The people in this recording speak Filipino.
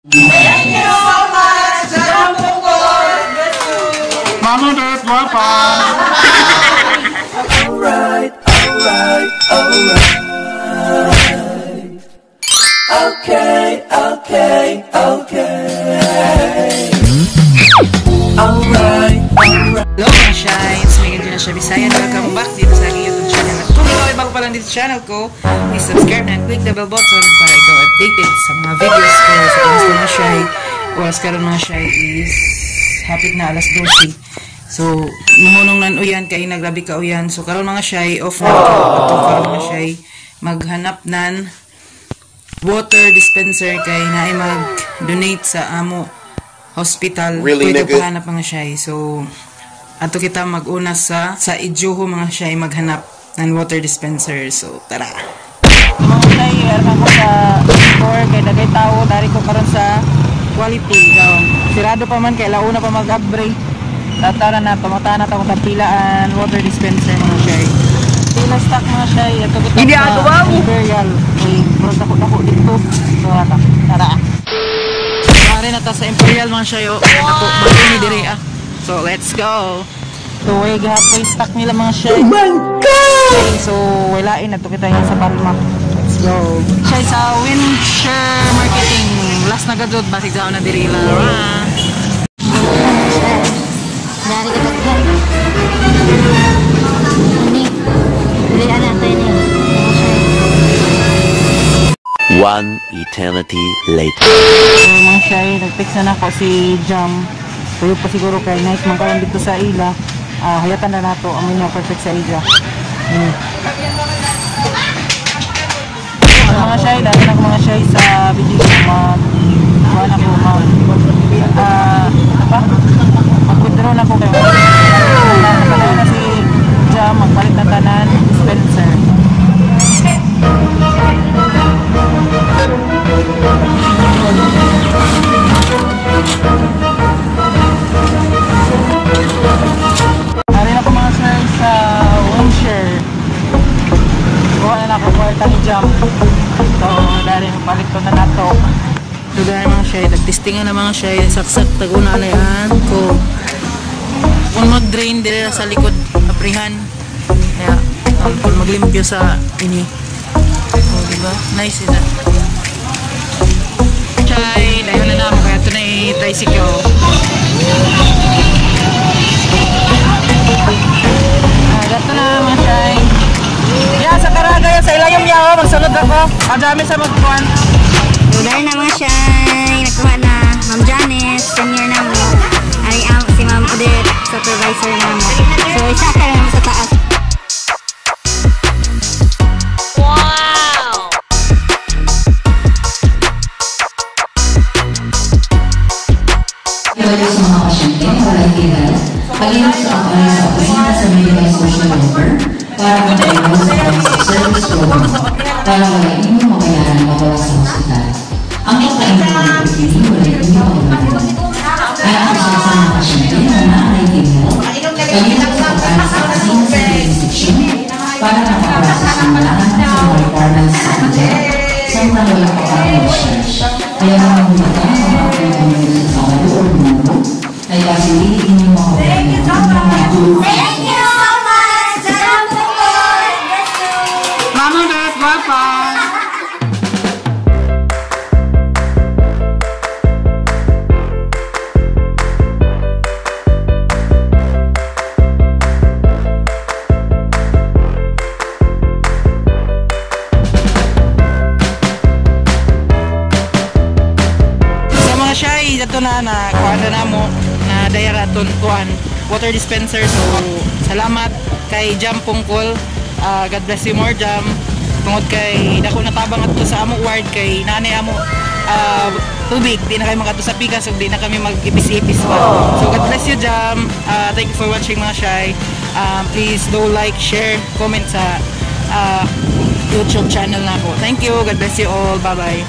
Thank you so much, Jam Pungol. Mama Dad, guapa. Alright, alright, alright. Okay, okay, okay. Alright, alright. Hello mga Shines, may ganyan na siya Bisaya. Welcome back dito sa aking YouTube channel. At kung ikaw ay bago pa lang dito sa channel ko, please subscribe and click the bell button para ikaw updated sa mga videos ko. Sa kamusta mga Shy, oras karon mga Shy is hapit na alas 12. So, nuhunong nan uyan kay nagrabi ka uyan. So, karon mga Shy, off na ito. At karon mga Shy, maghanap nan water dispenser kay na ay mag-donate sa amo hospital. Really, pwede nigga? pahanap mga Shy. So, ato kita mag-una sa Ijuho mga Shy maghanap ng water dispenser. So, tara! Mga Shy, alam ko sa store kay dagay tao, dari ko karon sa quality. So, sirado pa man kay launa pa mag-upgrade. Tatara na, pamata na itong kapilaan water dispenser mga Shy. Pila stock mga Shy. Ito kita sa Imperial. May bro dako dito. So, tara! Mari na ta sa Imperial mga Shy. Ako, bago ni dire ah. So, let's go! So, ay gahapon stock nila mga Shy. Oh my God! Okay, so, walain na ito kita yan sa Palma. Let's go! Shy sa Winshire Marketing. Last na gadod, basig sa na dire lang. Dari ka taghan. Ini. Dili anak tayo niya. One eternity later. So, mga Shy, nag-text na ako si Jam. Tuyo pa siguro kay night man karon dito sa ila. Hayatan na nato amoy na perfect sa ila. Mga Shy, dahil na mga Shy sa video mag kuha na ko mag-withdraw na ko kayo. Nakapala na si Jam magpalit na tanan dispenser. Hari na ko mga Shy sa Winshire. Kuha na ako kwarta ni Jam. So, dahil palit ko na nato. So, dahil mga Shy, nagtistingan na mga Shy. Saksak, taguna na yan. Kung mag-drain dito sa likod, aprihan. Kaya, kung maglimpyo sa ini. So, diba? Nice ito. Shy, dahil na naman. Kaya ito na i-tricycle. Gato na mga Shy. Yeah, sa Karagaya, sa ilayong yawa, magsunod ako. Kadami sa magkuhan. So, dahil na mga Shy, nakuha na Ma'am Janice, senior na mo. Ay, si Ma'am Odette, supervisor na mo. So, isa ka lang sa taas. Iwala sa mga pasyente na wala itinal, pag-iwas sa apply sa opisina sa Medical Social Worker para mag-enroll sa Basic Service Program para wala inyong mabayaran mawala sa hospital. Ang pagka-enroll ng PPD wala inyong mabayaran. Ay ang sa mga pasyente na na-itinal, pag-iwas sa apply sa opisina sa jurisdiction para makaprocess ng lahat ng mga requirements sa kanila samtang wala pa parang charge. Kaya naman humata ang mga pinagamitin sa kawalo o lumo ay kasi hindi inyong makabayaran ng mga tulong. Thank you so much! Jam Pungol! Yes, Mama Dad, guapa! Shy, ito na kuha na mo na dayara aton kuan water dispenser. So salamat kay Jam Pungkol. God bless you more Jam. Tungod kay dako natabang ato sa amo ward kay nanay amo tubig di na kay magato sa pikas ug di na kami mag-ipis-ipis pa. So God bless you Jam. Thank you for watching mga Shy. Please do like, share, comment sa YouTube channel na ko. Thank you. God bless you all. Bye bye.